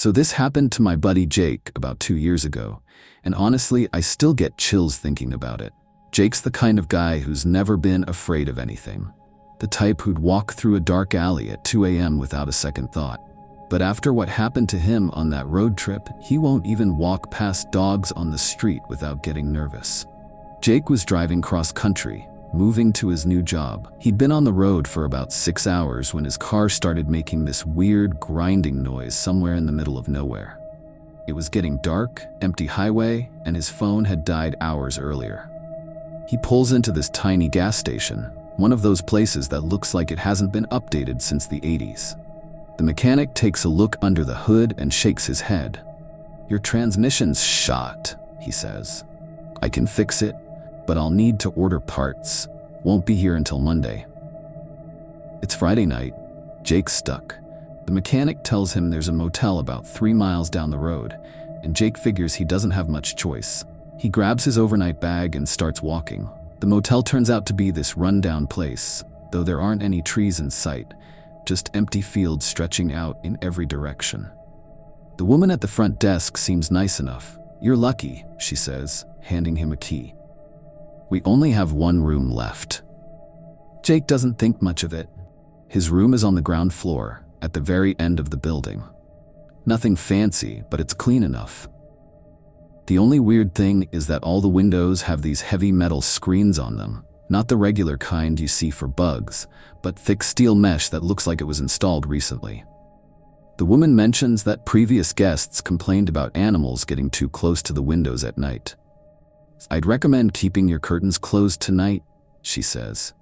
So this happened to my buddy Jake about 2 years ago, and honestly, I still get chills thinking about it. Jake's the kind of guy who's never been afraid of anything. The type who'd walk through a dark alley at 2 a.m. without a second thought. But after what happened to him on that road trip, he won't even walk past dogs on the street without getting nervous. Jake was driving cross-country, moving to his new job. He'd been on the road for about 6 hours when his car started making this weird grinding noise somewhere in the middle of nowhere. It was getting dark, empty highway, and his phone had died hours earlier. He pulls into this tiny gas station, one of those places that looks like it hasn't been updated since the 80s. The mechanic takes a look under the hood and shakes his head. "Your transmission's shot," he says. "I can fix it, but I'll need to order parts. Won't be here until Monday." It's Friday night. Jake's stuck. The mechanic tells him there's a motel about 3 miles down the road, and Jake figures he doesn't have much choice. He grabs his overnight bag and starts walking. The motel turns out to be this run-down place, though there aren't any trees in sight, just empty fields stretching out in every direction. The woman at the front desk seems nice enough. "You're lucky," she says, handing him a key. "We only have one room left." Jake doesn't think much of it. His room is on the ground floor, at the very end of the building. Nothing fancy, but it's clean enough. The only weird thing is that all the windows have these heavy metal screens on them, not the regular kind you see for bugs, but thick steel mesh that looks like it was installed recently. The woman mentions that previous guests complained about animals getting too close to the windows at night. "I'd recommend keeping your curtains closed tonight," she says.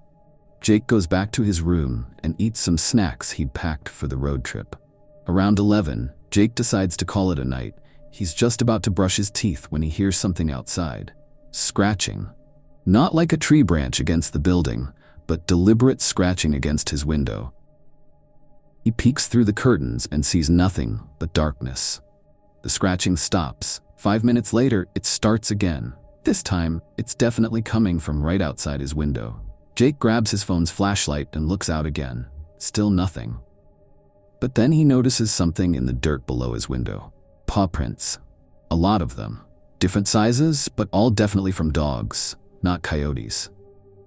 Jake goes back to his room and eats some snacks he'd packed for the road trip. Around 11, Jake decides to call it a night. He's just about to brush his teeth when he hears something outside. Scratching. Not like a tree branch against the building, but deliberate scratching against his window. He peeks through the curtains and sees nothing but darkness. The scratching stops. 5 minutes later, it starts again. This time, it's definitely coming from right outside his window. Jake grabs his phone's flashlight and looks out again. Still nothing. But then he notices something in the dirt below his window. Paw prints. A lot of them. Different sizes, but all definitely from dogs, not coyotes.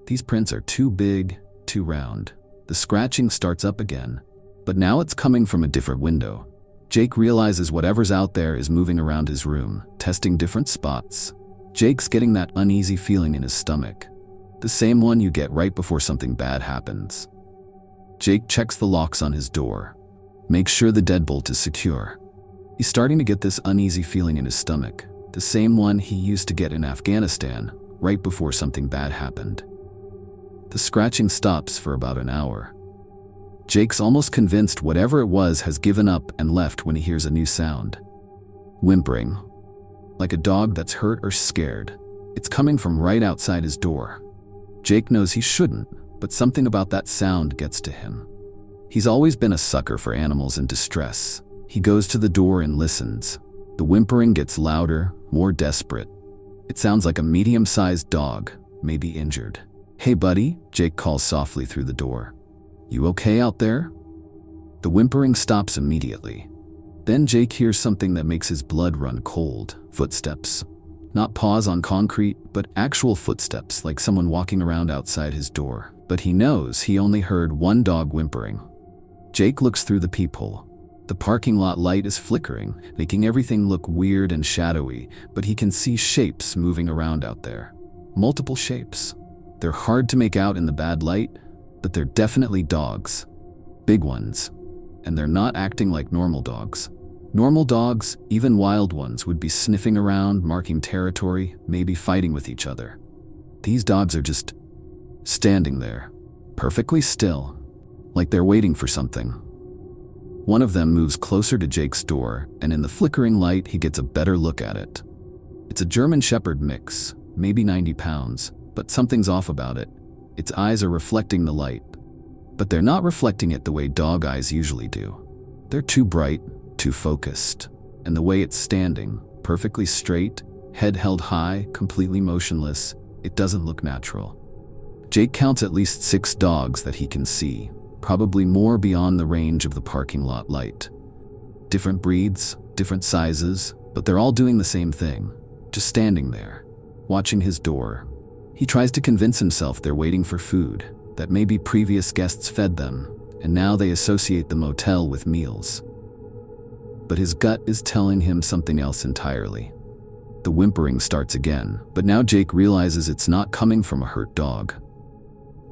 These prints are too big, too round. The scratching starts up again, but now it's coming from a different window. Jake realizes whatever's out there is moving around his room, testing different spots. Jake's getting that uneasy feeling in his stomach. The same one you get right before something bad happens. Jake checks the locks on his door. Makes sure the deadbolt is secure. He's starting to get this uneasy feeling in his stomach, the same one he used to get in Afghanistan, right before something bad happened. The scratching stops for about an hour. Jake's almost convinced whatever it was has given up and left when he hears a new sound. Whimpering. Like a dog that's hurt or scared. It's coming from right outside his door. Jake knows he shouldn't, but something about that sound gets to him. He's always been a sucker for animals in distress. He goes to the door and listens. The whimpering gets louder, more desperate. It sounds like a medium-sized dog, maybe injured. "Hey buddy," Jake calls softly through the door. "You okay out there?" The whimpering stops immediately. Then Jake hears something that makes his blood run cold. Footsteps. Not paws on concrete, but actual footsteps, like someone walking around outside his door. But he knows he only heard one dog whimpering. Jake looks through the peephole. The parking lot light is flickering, making everything look weird and shadowy, but he can see shapes moving around out there. Multiple shapes. They're hard to make out in the bad light, but they're definitely dogs. Big ones. And they're not acting like normal dogs. Normal dogs, even wild ones, would be sniffing around, marking territory, maybe fighting with each other. These dogs are just standing there, perfectly still, like they're waiting for something. One of them moves closer to Jake's door, and in the flickering light, he gets a better look at it. It's a German Shepherd mix, maybe 90 pounds, but something's off about it. Its eyes are reflecting the light, but they're not reflecting it the way dog eyes usually do. They're too bright, too focused, and the way it's standing, perfectly straight, head held high, completely motionless, it doesn't look natural. Jake counts at least 6 dogs that he can see, probably more beyond the range of the parking lot light. Different breeds, different sizes, but they're all doing the same thing, just standing there, watching his door. He tries to convince himself they're waiting for food, that maybe previous guests fed them, and now they associate the motel with meals. But his gut is telling him something else entirely. The whimpering starts again, but now Jake realizes it's not coming from a hurt dog.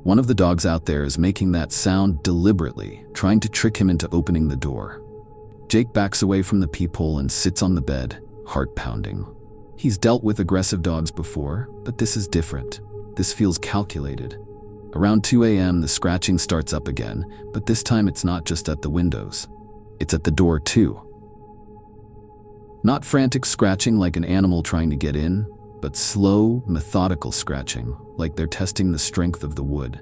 One of the dogs out there is making that sound deliberately, trying to trick him into opening the door. Jake backs away from the peephole and sits on the bed, heart pounding. He's dealt with aggressive dogs before, but this is different. This feels calculated. Around 2 a.m., the scratching starts up again, but this time it's not just at the windows. It's at the door too. Not frantic scratching like an animal trying to get in, but slow, methodical scratching, like they're testing the strength of the wood.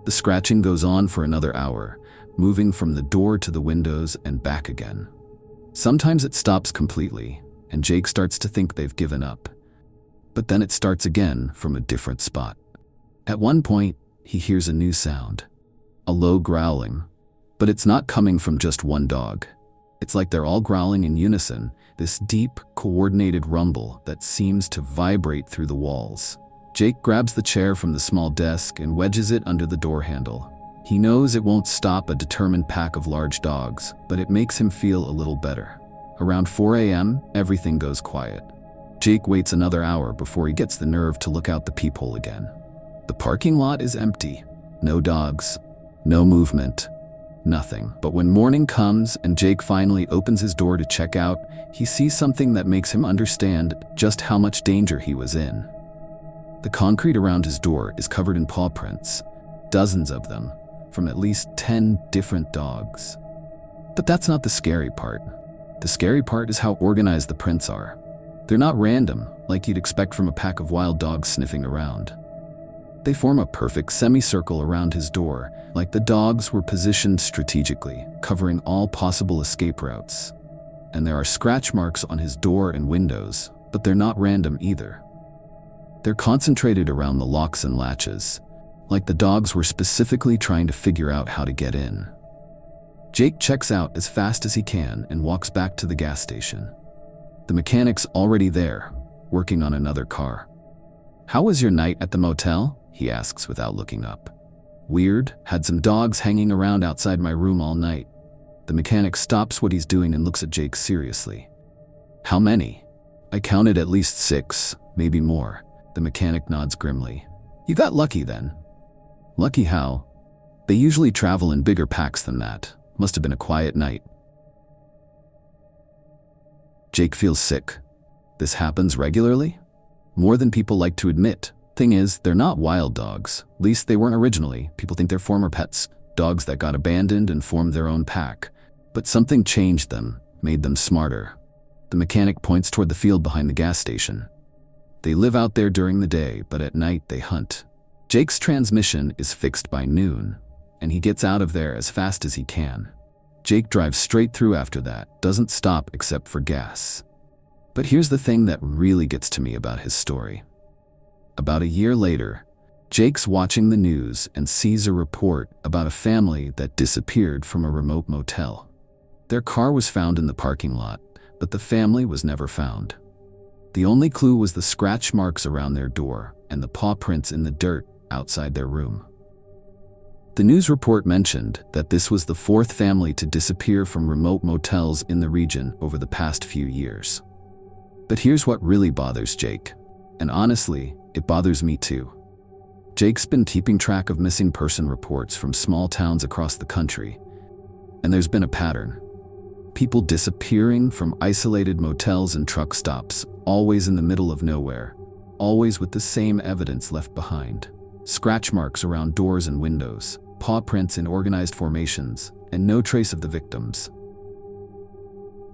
The scratching goes on for another hour, moving from the door to the windows and back again. Sometimes it stops completely, and Jake starts to think they've given up. But then it starts again from a different spot. At one point, he hears a new sound, a low growling, but it's not coming from just one dog. It's like they're all growling in unison, this deep, coordinated rumble that seems to vibrate through the walls. Jake grabs the chair from the small desk and wedges it under the door handle. He knows it won't stop a determined pack of large dogs, but it makes him feel a little better. Around 4 a.m., everything goes quiet. Jake waits another hour before he gets the nerve to look out the peephole again. The parking lot is empty. No dogs, no movement, nothing. But when morning comes and Jake finally opens his door to check out, he sees something that makes him understand just how much danger he was in. The concrete around his door is covered in paw prints, dozens of them, from at least 10 different dogs. But that's not the scary part. The scary part is how organized the prints are. They're not random, like you'd expect from a pack of wild dogs sniffing around. They form a perfect semicircle around his door, like the dogs were positioned strategically, covering all possible escape routes. And there are scratch marks on his door and windows, but they're not random either. They're concentrated around the locks and latches, like the dogs were specifically trying to figure out how to get in. Jake checks out as fast as he can and walks back to the gas station. The mechanic's already there, working on another car. "How was your night at the motel?" he asks without looking up. "Weird, had some dogs hanging around outside my room all night." The mechanic stops what he's doing and looks at Jake seriously. "How many?" "I counted at least 6, maybe more." The mechanic nods grimly. "You got lucky then." "Lucky how?" "They usually travel in bigger packs than that. Must have been a quiet night." Jake feels sick. This happens regularly? More than people like to admit. Thing is, they're not wild dogs. At least they weren't originally. People think they're former pets, dogs that got abandoned and formed their own pack. But something changed them, made them smarter. The mechanic points toward the field behind the gas station. They live out there during the day, but at night they hunt. Jake's transmission is fixed by noon, and he gets out of there as fast as he can. Jake drives straight through after that, doesn't stop except for gas. But here's the thing that really gets to me about his story. About a year later, Jake's watching the news and sees a report about a family that disappeared from a remote motel. Their car was found in the parking lot, but the family was never found. The only clue was the scratch marks around their door and the paw prints in the dirt outside their room. The news report mentioned that this was the 4th family to disappear from remote motels in the region over the past few years. But here's what really bothers Jake. And honestly, it bothers me too. Jake's been keeping track of missing person reports from small towns across the country, and there's been a pattern. People disappearing from isolated motels and truck stops, always in the middle of nowhere, always with the same evidence left behind. Scratch marks around doors and windows, paw prints in organized formations, and no trace of the victims.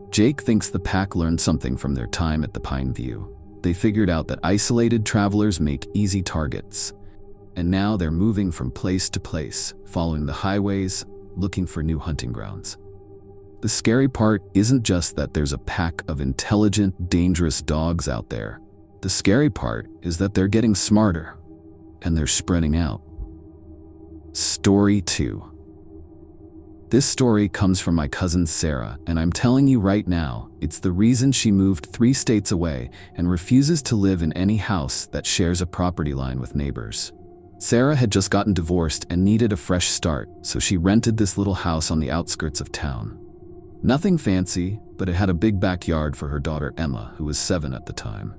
Jake thinks the pack learned something from their time at the Pine View. They figured out that isolated travelers make easy targets, and now they're moving from place to place, following the highways, looking for new hunting grounds. The scary part isn't just that there's a pack of intelligent, dangerous dogs out there. The scary part is that they're getting smarter, and they're spreading out. Story 2. This story comes from my cousin Sarah, and I'm telling you right now, it's the reason she moved 3 states away and refuses to live in any house that shares a property line with neighbors. Sarah had just gotten divorced and needed a fresh start, so she rented this little house on the outskirts of town. Nothing fancy, but it had a big backyard for her daughter Emma, who was 7 at the time.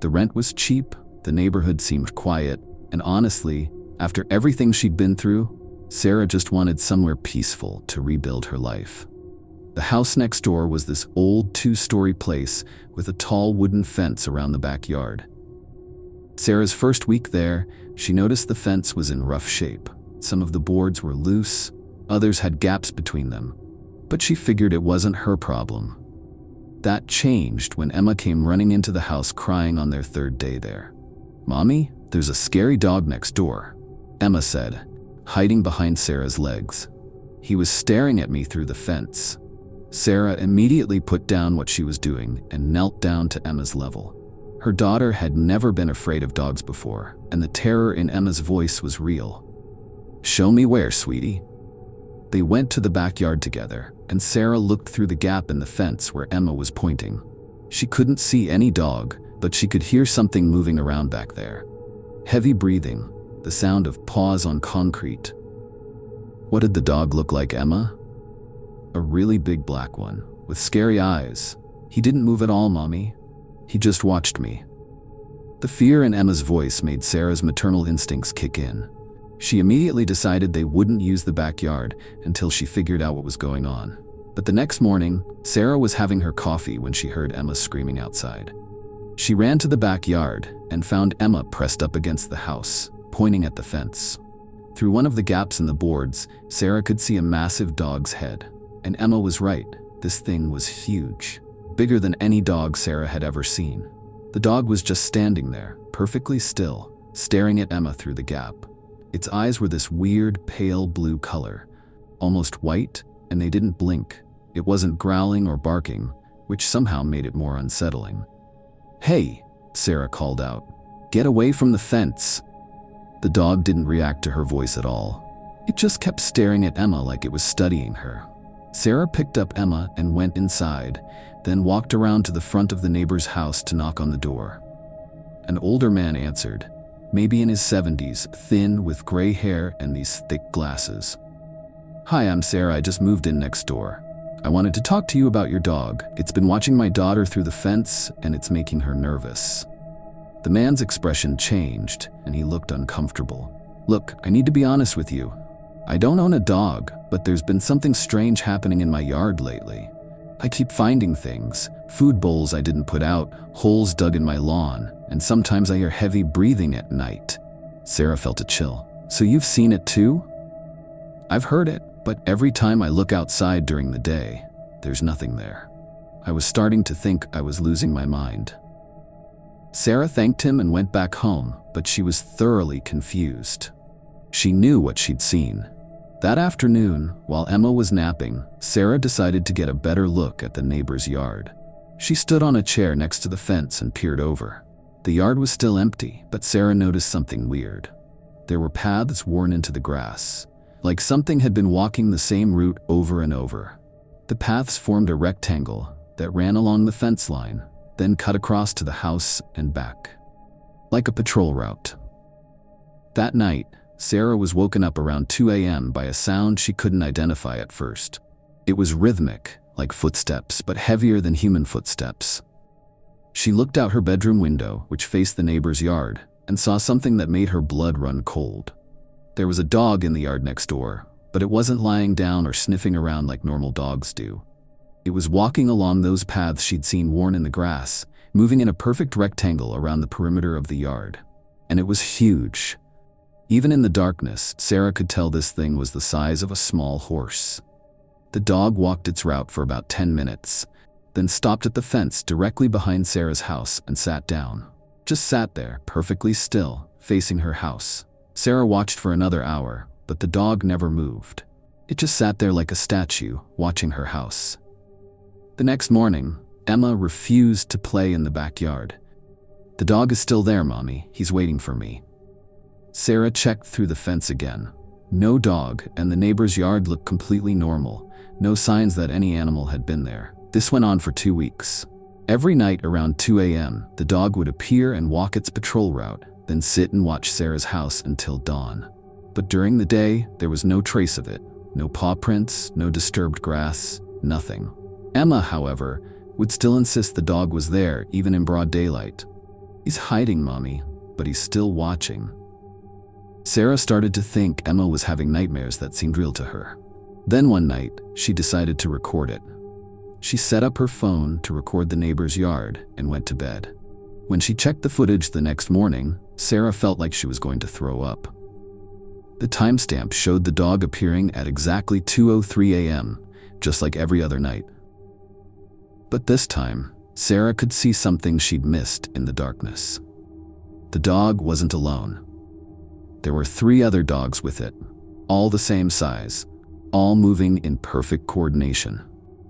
The rent was cheap, the neighborhood seemed quiet, and honestly, after everything she'd been through, Sarah just wanted somewhere peaceful to rebuild her life. The house next door was this old 2-story place with a tall wooden fence around the backyard. Sarah's first week there, she noticed the fence was in rough shape. Some of the boards were loose, others had gaps between them, but she figured it wasn't her problem. That changed when Emma came running into the house crying on their 3rd day there. "Mommy, there's a scary dog next door," Emma said, hiding behind Sarah's legs. "He was staring at me through the fence." Sarah immediately put down what she was doing and knelt down to Emma's level. Her daughter had never been afraid of dogs before, and the terror in Emma's voice was real. "Show me where, sweetie." They went to the backyard together, and Sarah looked through the gap in the fence where Emma was pointing. She couldn't see any dog, but she could hear something moving around back there. Heavy breathing, the sound of paws on concrete. "What did the dog look like, Emma?" "A really big black one, with scary eyes. He didn't move at all, Mommy. He just watched me." The fear in Emma's voice made Sarah's maternal instincts kick in. She immediately decided they wouldn't use the backyard until she figured out what was going on. But the next morning, Sarah was having her coffee when she heard Emma screaming outside. She ran to the backyard and found Emma pressed up against the house, pointing at the fence. Through one of the gaps in the boards, Sarah could see a massive dog's head. And Emma was right. This thing was huge, bigger than any dog Sarah had ever seen. The dog was just standing there, perfectly still, staring at Emma through the gap. Its eyes were this weird, pale blue color, almost white, and they didn't blink. It wasn't growling or barking, which somehow made it more unsettling. "Hey," Sarah called out. "Get away from the fence." The dog didn't react to her voice at all. It just kept staring at Emma like it was studying her. Sarah picked up Emma and went inside, then walked around to the front of the neighbor's house to knock on the door. An older man answered, maybe in his 70s, thin with gray hair and these thick glasses. "Hi, I'm Sarah. I just moved in next door. I wanted to talk to you about your dog. It's been watching my daughter through the fence, and it's making her nervous." The man's expression changed, and he looked uncomfortable. "Look, I need to be honest with you. I don't own a dog, but there's been something strange happening in my yard lately. I keep finding things, food bowls I didn't put out, holes dug in my lawn, and sometimes I hear heavy breathing at night." Sarah felt a chill. "So you've seen it too?" "I've heard it, but every time I look outside during the day, there's nothing there." I was starting to think I was losing my mind. Sarah thanked him and went back home, but she was thoroughly confused. She knew what she'd seen. That afternoon, while Emma was napping, Sarah decided to get a better look at the neighbor's yard. She stood on a chair next to the fence and peered over. The yard was still empty, but Sarah noticed something weird. There were paths worn into the grass, like something had been walking the same route over and over. The paths formed a rectangle that ran along the fence line, then cut across to the house and back, like a patrol route. That night, Sarah was woken up around 2 a.m. by a sound she couldn't identify at first. It was rhythmic, like footsteps, but heavier than human footsteps. She looked out her bedroom window, which faced the neighbor's yard, and saw something that made her blood run cold. There was a dog in the yard next door, but it wasn't lying down or sniffing around like normal dogs do. It was walking along those paths she'd seen worn in the grass, moving in a perfect rectangle around the perimeter of the yard. And it was huge. Even in the darkness, Sarah could tell this thing was the size of a small horse. The dog walked its route for about 10 minutes, then stopped at the fence directly behind Sarah's house and sat down. Just sat there, perfectly still, facing her house. Sarah watched for another hour, but the dog never moved. It just sat there like a statue, watching her house. The next morning, Emma refused to play in the backyard. "The dog is still there, Mommy. He's waiting for me." Sarah checked through the fence again. No dog, and the neighbor's yard looked completely normal. No signs that any animal had been there. This went on for 2 weeks. Every night around 2 a.m., the dog would appear and walk its patrol route, then sit and watch Sarah's house until dawn. But during the day, there was no trace of it. No paw prints, no disturbed grass, nothing. Emma, however, would still insist the dog was there, even in broad daylight. "He's hiding, Mommy, but he's still watching." Sarah started to think Emma was having nightmares that seemed real to her. Then one night, she decided to record it. She set up her phone to record the neighbor's yard and went to bed. When she checked the footage the next morning, Sarah felt like she was going to throw up. The timestamp showed the dog appearing at exactly 2:03 a.m., just like every other night. But this time, Sarah could see something she'd missed in the darkness. The dog wasn't alone. There were 3 other dogs with it, all the same size, all moving in perfect coordination.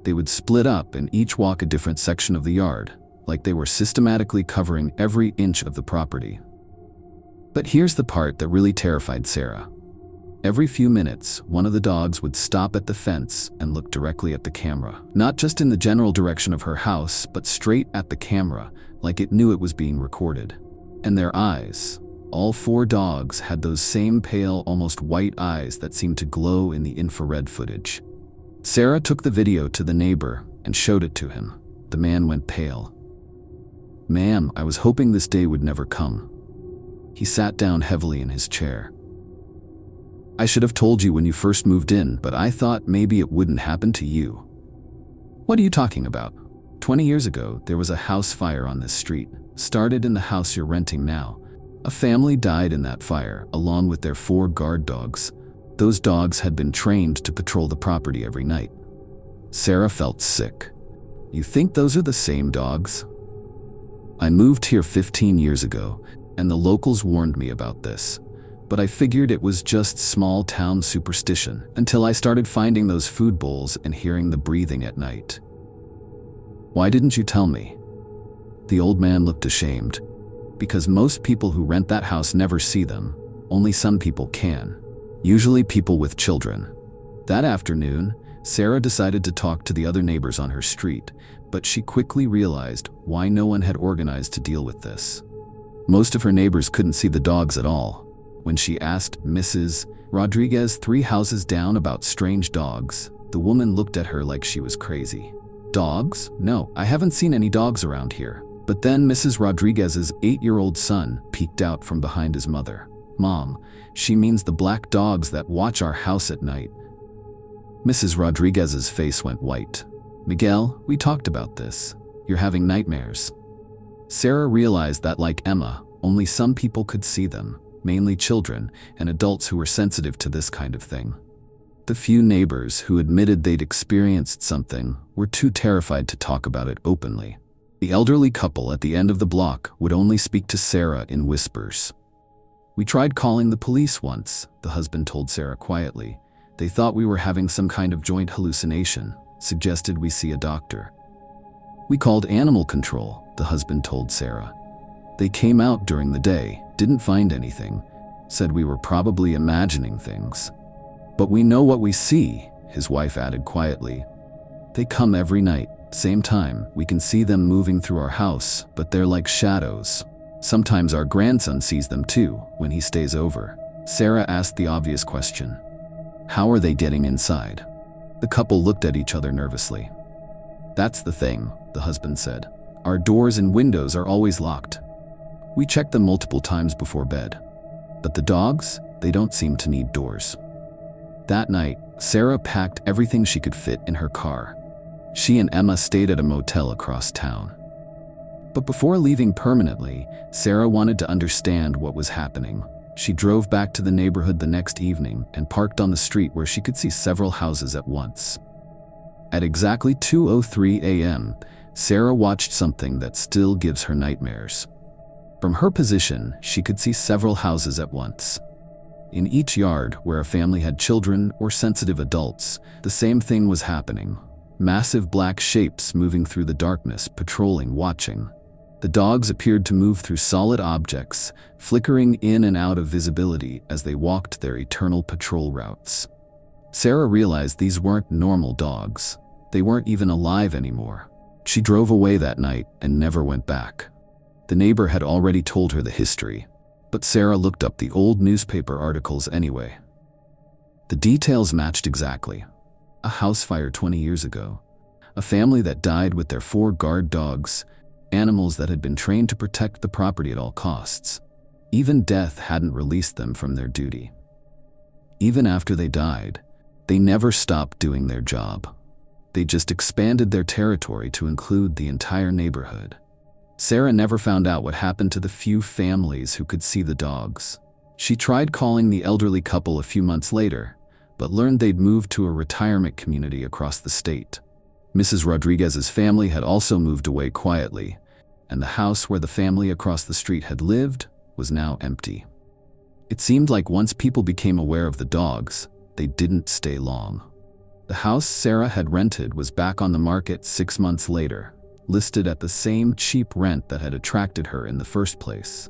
They would split up and each walk a different section of the yard, like they were systematically covering every inch of the property. But here's the part that really terrified Sarah. Every few minutes, one of the dogs would stop at the fence and look directly at the camera. Not just in the general direction of her house, but straight at the camera, like it knew it was being recorded. And their eyes, all 4 dogs had those same pale, almost white eyes that seemed to glow in the infrared footage. Sarah took the video to the neighbor and showed it to him. The man went pale. "Ma'am, I was hoping this day would never come." He sat down heavily in his chair. "I should have told you when you first moved in, but I thought maybe it wouldn't happen to you." "What are you talking about? 20 years ago, there was a house fire on this street. Started in the house you're renting now. A family died in that fire, along with their 4 guard dogs. Those dogs had been trained to patrol the property every night." Sarah felt sick. "You think those are the same dogs?" "I moved here 15 years ago, and the locals warned me about this. But I figured it was just small-town superstition until I started finding those food bowls and hearing the breathing at night." "Why didn't you tell me?" The old man looked ashamed. "Because most people who rent that house never see them. Only some people can. Usually people with children." That afternoon, Sarah decided to talk to the other neighbors on her street, but she quickly realized why no one had organized to deal with this. Most of her neighbors couldn't see the dogs at all. When she asked Mrs. Rodriguez 3 houses down about strange dogs, the woman looked at her like she was crazy. "Dogs? No, I haven't seen any dogs around here." But then Mrs. Rodriguez's 8-year-old son peeked out from behind his mother. "Mom, she means the black dogs that watch our house at night." Mrs. Rodriguez's face went white. "Miguel, we talked about this. You're having nightmares." Sarah realized that, like Emma, only some people could see them. Mainly children and adults who were sensitive to this kind of thing. The few neighbors who admitted they'd experienced something were too terrified to talk about it openly. The elderly couple at the end of the block would only speak to Sarah in whispers. "We tried calling the police once," the husband told Sarah quietly. "They thought we were having some kind of joint hallucination, suggested we see a doctor." "We called animal control," the husband told Sarah. "They came out during the day, didn't find anything, said we were probably imagining things." "But we know what we see," his wife added quietly. "They come every night, same time. We can see them moving through our house, but they're like shadows. Sometimes our grandson sees them too, when he stays over." Sarah asked the obvious question. "How are they getting inside?" The couple looked at each other nervously. "That's the thing," the husband said. "Our doors and windows are always locked. We check them multiple times before bed. But the dogs, they don't seem to need doors." That night, Sarah packed everything she could fit in her car. She and Emma stayed at a motel across town. But before leaving permanently, Sarah wanted to understand what was happening. She drove back to the neighborhood the next evening and parked on the street where she could see several houses at once. At exactly 2:03 a.m., Sarah watched something that still gives her nightmares. From her position, she could see several houses at once. In each yard where a family had children or sensitive adults, the same thing was happening. Massive black shapes moving through the darkness, patrolling, watching. The dogs appeared to move through solid objects, flickering in and out of visibility as they walked their eternal patrol routes. Sarah realized these weren't normal dogs. They weren't even alive anymore. She drove away that night and never went back. The neighbor had already told her the history, but Sarah looked up the old newspaper articles anyway. The details matched exactly. A house fire 20 years ago. A family that died with their 4 guard dogs, animals that had been trained to protect the property at all costs. Even death hadn't released them from their duty. Even after they died, they never stopped doing their job. They just expanded their territory to include the entire neighborhood. Sarah never found out what happened to the few families who could see the dogs. She tried calling the elderly couple a few months later, but learned they'd moved to a retirement community across the state. Mrs. Rodriguez's family had also moved away quietly, and the house where the family across the street had lived was now empty. It seemed like once people became aware of the dogs, they didn't stay long. The house Sarah had rented was back on the market 6 months later, listed at the same cheap rent that had attracted her in the first place.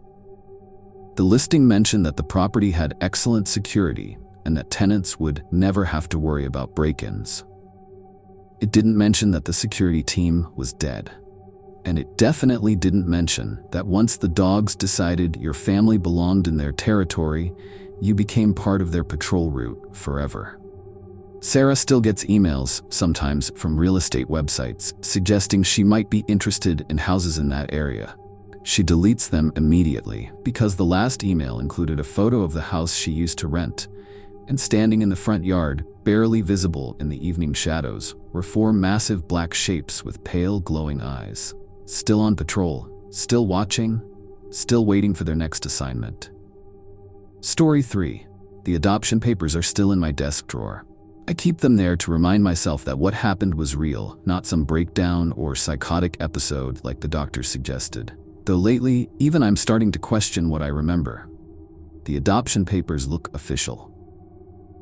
The listing mentioned that the property had excellent security and that tenants would never have to worry about break-ins. It didn't mention that the security team was dead. And it definitely didn't mention that once the dogs decided your family belonged in their territory, you became part of their patrol route forever. Sarah still gets emails, sometimes from real estate websites, suggesting she might be interested in houses in that area. She deletes them immediately because the last email included a photo of the house she used to rent, and standing in the front yard, barely visible in the evening shadows, were 4 massive black shapes with pale, glowing eyes. Still on patrol, still watching, still waiting for their next assignment. Story 3. The adoption papers are still in my desk drawer. I keep them there to remind myself that what happened was real, not some breakdown or psychotic episode like the doctors suggested. Though lately, even I'm starting to question what I remember. The adoption papers look official.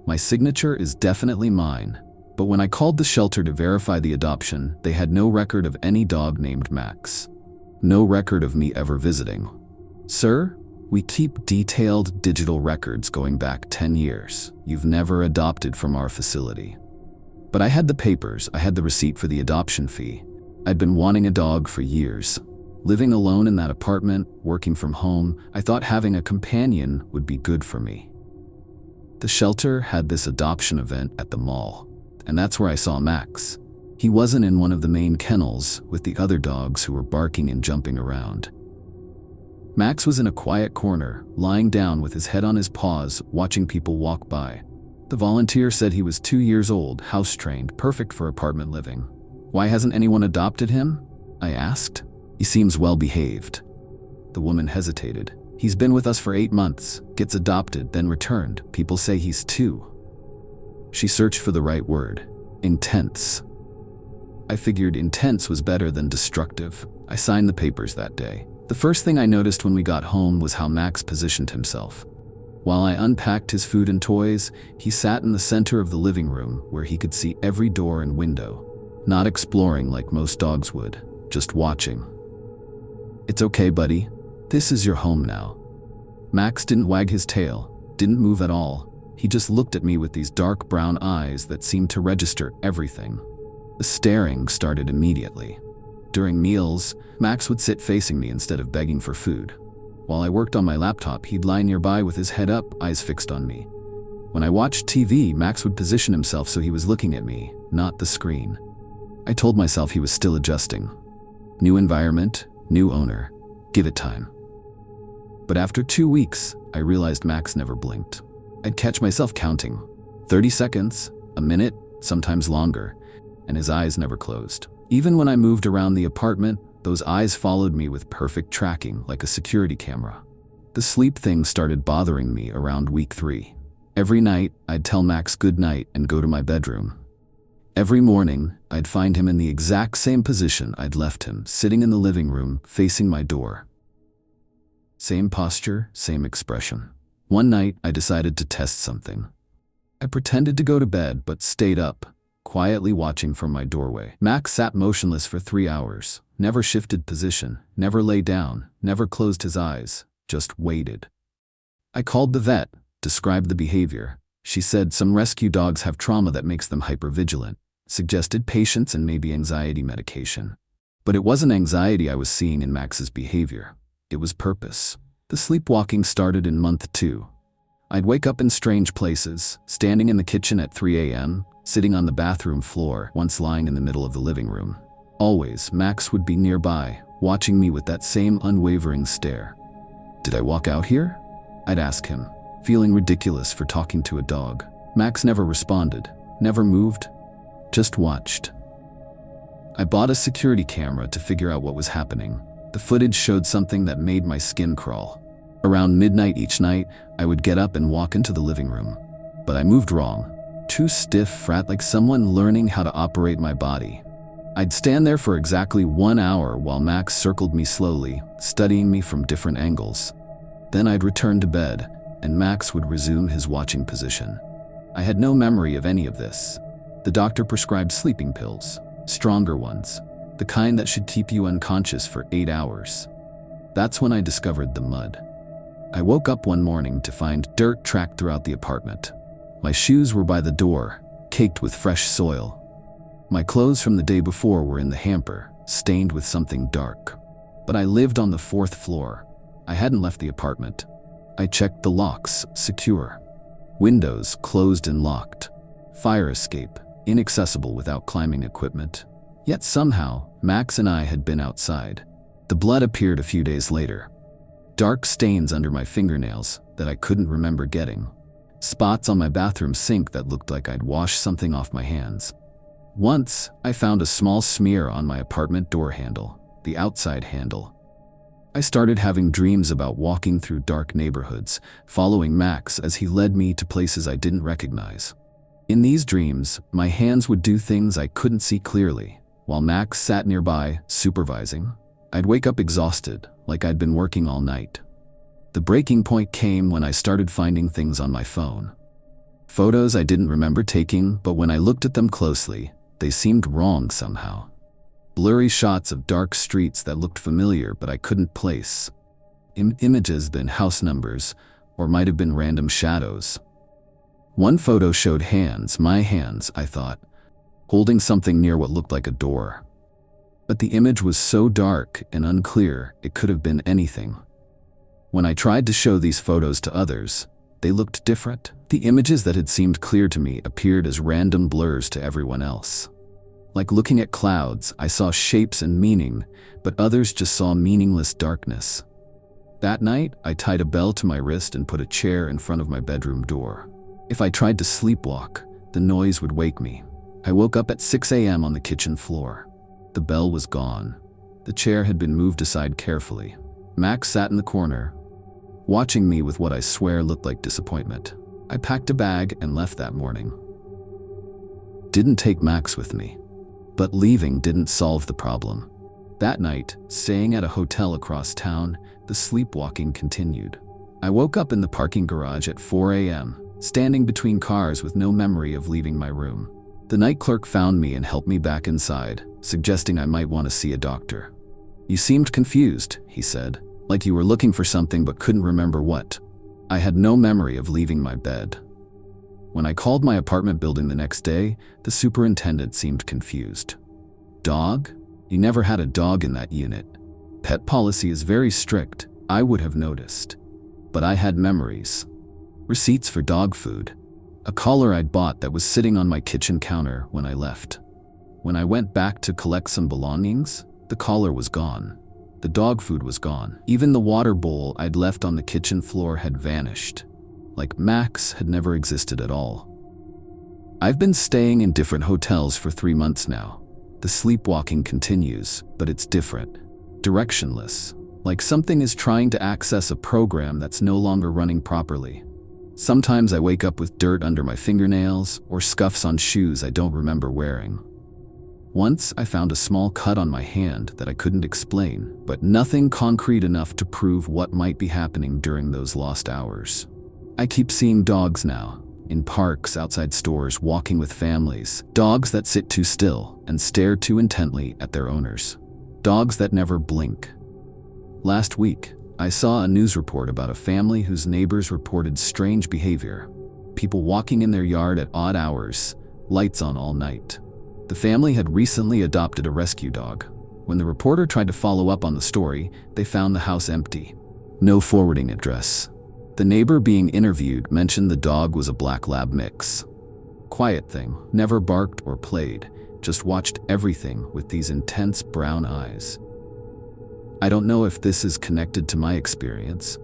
My signature is definitely mine, but when I called the shelter to verify the adoption, they had no record of any dog named Max. No record of me ever visiting. Sir, we keep detailed digital records going back 10 years. You've never adopted from our facility. But I had the papers, I had the receipt for the adoption fee. I'd been wanting a dog for years. Living alone in that apartment, working from home, I thought having a companion would be good for me. The shelter had this adoption event at the mall, and that's where I saw Max. He wasn't in one of the main kennels with the other dogs who were barking and jumping around. Max was in a quiet corner, lying down with his head on his paws, watching people walk by. The volunteer said he was 2 years old, house-trained, perfect for apartment living. Why hasn't anyone adopted him? I asked. He seems well-behaved. The woman hesitated. He's been with us for 8 months, gets adopted, then returned. People say he's 2. She searched for the right word. Intense. I figured intense was better than destructive. I signed the papers that day. The first thing I noticed when we got home was how Max positioned himself. While I unpacked his food and toys, he sat in the center of the living room where he could see every door and window. Not exploring like most dogs would, just watching. It's okay, buddy. This is your home now. Max didn't wag his tail, didn't move at all. He just looked at me with these dark brown eyes that seemed to register everything. The staring started immediately. During meals, Max would sit facing me instead of begging for food. While I worked on my laptop, he'd lie nearby with his head up, eyes fixed on me. When I watched TV, Max would position himself so he was looking at me, not the screen. I told myself he was still adjusting. New environment, new owner. Give it time. But after 2 weeks, I realized Max never blinked. I'd catch myself counting. 30 seconds, a minute, sometimes longer, and his eyes never closed. Even when I moved around the apartment, those eyes followed me with perfect tracking, like a security camera. The sleep thing started bothering me around week 3. Every night, I'd tell Max good night and go to my bedroom. Every morning, I'd find him in the exact same position I'd left him, sitting in the living room, facing my door. Same posture, same expression. One night, I decided to test something. I pretended to go to bed, but stayed up, quietly watching from my doorway. Max sat motionless for 3 hours, never shifted position, never lay down, never closed his eyes, just waited. I called the vet, described the behavior. She said some rescue dogs have trauma that makes them hypervigilant, suggested patience and maybe anxiety medication. But it wasn't anxiety I was seeing in Max's behavior. It was purpose. The sleepwalking started in month 2. I'd wake up in strange places, standing in the kitchen at 3 a.m., sitting on the bathroom floor, once lying in the middle of the living room. Always, Max would be nearby, watching me with that same unwavering stare. Did I walk out here? I'd ask him, feeling ridiculous for talking to a dog. Max never responded, never moved, just watched. I bought a security camera to figure out what was happening. The footage showed something that made my skin crawl. Around midnight each night, I would get up and walk into the living room. But I moved wrong. Too stiff, frat, like someone learning how to operate my body. I'd stand there for exactly 1 hour while Max circled me slowly, studying me from different angles. Then I'd return to bed, and Max would resume his watching position. I had no memory of any of this. The doctor prescribed sleeping pills, stronger ones, the kind that should keep you unconscious for 8 hours. That's when I discovered the mud. I woke up one morning to find dirt tracked throughout the apartment. My shoes were by the door, caked with fresh soil. My clothes from the day before were in the hamper, stained with something dark. But I lived on the 4th floor. I hadn't left the apartment. I checked the locks, secure. Windows closed and locked. Fire escape, inaccessible without climbing equipment. Yet somehow, Max and I had been outside. The blood appeared a few days later. Dark stains under my fingernails that I couldn't remember getting. Spots on my bathroom sink that looked like I'd washed something off my hands. Once, I found a small smear on my apartment door handle, the outside handle. I started having dreams about walking through dark neighborhoods, following Max as he led me to places I didn't recognize. In these dreams, my hands would do things I couldn't see clearly, while Max sat nearby, supervising. I'd wake up exhausted, like I'd been working all night. The breaking point came when I started finding things on my phone. Photos I didn't remember taking, but when I looked at them closely, they seemed wrong somehow. Blurry shots of dark streets that looked familiar but I couldn't place. Images then house numbers, or might have been random shadows. One photo showed hands, my hands, I thought, holding something near what looked like a door. But the image was so dark and unclear, it could have been anything. When I tried to show these photos to others, they looked different. The images that had seemed clear to me appeared as random blurs to everyone else. Like looking at clouds, I saw shapes and meaning, but others just saw meaningless darkness. That night, I tied a bell to my wrist and put a chair in front of my bedroom door. If I tried to sleepwalk, the noise would wake me. I woke up at 6 a.m. on the kitchen floor. The bell was gone. The chair had been moved aside carefully. Max sat in the corner, watching me with what I swear looked like disappointment. I packed a bag and left that morning. Didn't take Max with me. But leaving didn't solve the problem. That night, staying at a hotel across town, the sleepwalking continued. I woke up in the parking garage at 4 a.m., standing between cars with no memory of leaving my room. The night clerk found me and helped me back inside, suggesting I might want to see a doctor. "You seemed confused," he said, "like you were looking for something but couldn't remember what." I had no memory of leaving my bed. When I called my apartment building the next day, the superintendent seemed confused. "Dog? You never had a dog in that unit. Pet policy is very strict, I would have noticed." But I had memories. Receipts for dog food. A collar I'd bought that was sitting on my kitchen counter when I left. When I went back to collect some belongings, the collar was gone. The dog food was gone. Even the water bowl I'd left on the kitchen floor had vanished. Like Max had never existed at all. I've been staying in different hotels for 3 months now. The sleepwalking continues, but it's different. Directionless. Like something is trying to access a program that's no longer running properly. Sometimes I wake up with dirt under my fingernails or scuffs on shoes I don't remember wearing. Once I found a small cut on my hand that I couldn't explain, but nothing concrete enough to prove what might be happening during those lost hours. I keep seeing dogs now, In parks, outside stores, walking with families. Dogs that sit too still and stare too intently at their owners. Dogs that never blink. Last week, I saw a news report about a family whose neighbors reported strange behavior. People walking in their yard at odd hours, lights on all night. The family had recently adopted a rescue dog. When the reporter tried to follow up on the story, they found the house empty. No forwarding address. The neighbor being interviewed mentioned the dog was a black lab mix. Quiet thing, never barked or played, just watched everything with these intense brown eyes. I don't know if this is connected to my experience.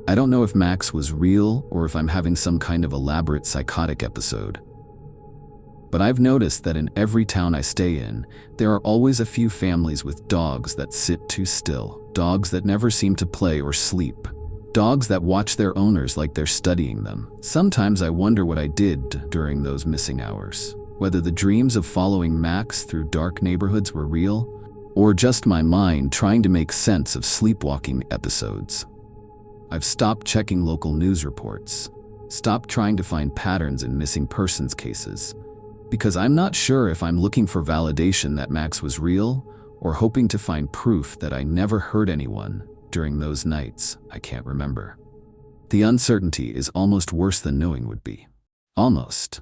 I don't know if Max was real or if I'm having some kind of elaborate psychotic episode. But I've noticed that in every town I stay in, there are always a few families with dogs that sit too still, dogs that never seem to play or sleep, dogs that watch their owners like they're studying them. Sometimes I wonder what I did during those missing hours, whether the dreams of following Max through dark neighborhoods were real, or just my mind trying to make sense of sleepwalking episodes. I've stopped checking local news reports, stopped trying to find patterns in missing persons cases, because I'm not sure if I'm looking for validation that Max was real or hoping to find proof that I never hurt anyone during those nights I can't remember. The uncertainty is almost worse than knowing would be. Almost.